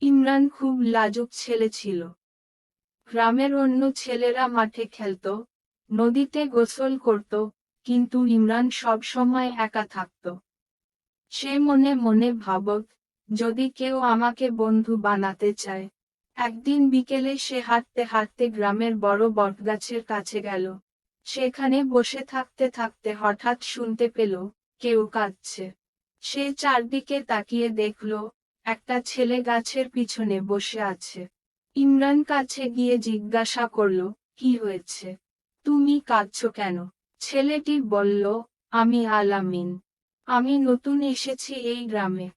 ইমরান খুব লাজুক ছেলে ছিল। গ্রামের অন্য ছেলেরা মাঠে খেলত, নদীতে গোসল করত, কিন্তু ইমরান সব সময় একা থাকত। সে মনে মনে ভাবত, যদি কেউ আমাকে বন্ধু বানাতে চায়। একদিন বিকেলে সে হাঁটতে হাঁটতে গ্রামের বড় বটগাছের কাছে গেল। সেখানে বসে থাকতে থাকতে হঠাৎ শুনতে পেল, কেউ কাঁদছে। সে চারদিকে তাকিয়ে দেখল, একটা ছেলে গাছের পিছনে বসে আছে। ইমরান কাছে গিয়ে জিজ্ঞাসা করল, কি হয়েছে? তুমি কাঁদছো কেন? ছেলেটি বলল, আমি আলামিন। আমি নতুন এসেছি এই গ্রামে।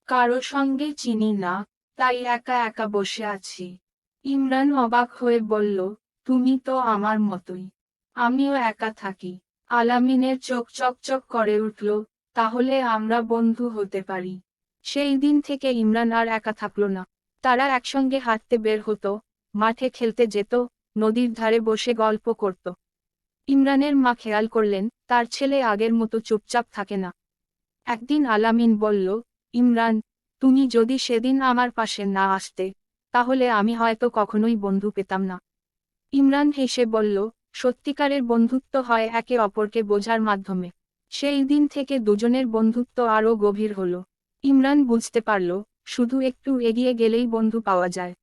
কারো সঙ্গে চিনি না, তাই একা একা বসে আছি। ইমরান অবাক হয়ে বলল, তুমি তো আমার মতোই। আমিও একা থাকি। আলামিনের চোখ চকচক করে উঠল, তাহলে আমরা বন্ধু হতে পারি। সেই দিন থেকে ইমরান আর একা থাকল না। তারা একসঙ্গে হাঁটতে বের হতো, মাঠে খেলতে যেত, নদীর ধারে বসে গল্প করত। ইমরানের মা খেয়াল করলেন, তার ছেলে আগের মতো চুপচাপ থাকে না। একদিন আলামিন বলল, ইমরান, তুমি যদি সেদিন আমার পাশে না আসতে, তাহলে আমি হয়তো কখনোই বন্ধু পেতাম না। ইমরান হেসে বলল, সত্যিকারের বন্ধুত্ব হয় একে অপরকে বোঝার মাধ্যমে। সেই দিন থেকে দুজনের বন্ধুত্ব আরও গভীর হলো। ইমরান বুঝতে পারল, শুধু একটু এগিয়ে গেলেই বন্ধু পাওয়া যায়।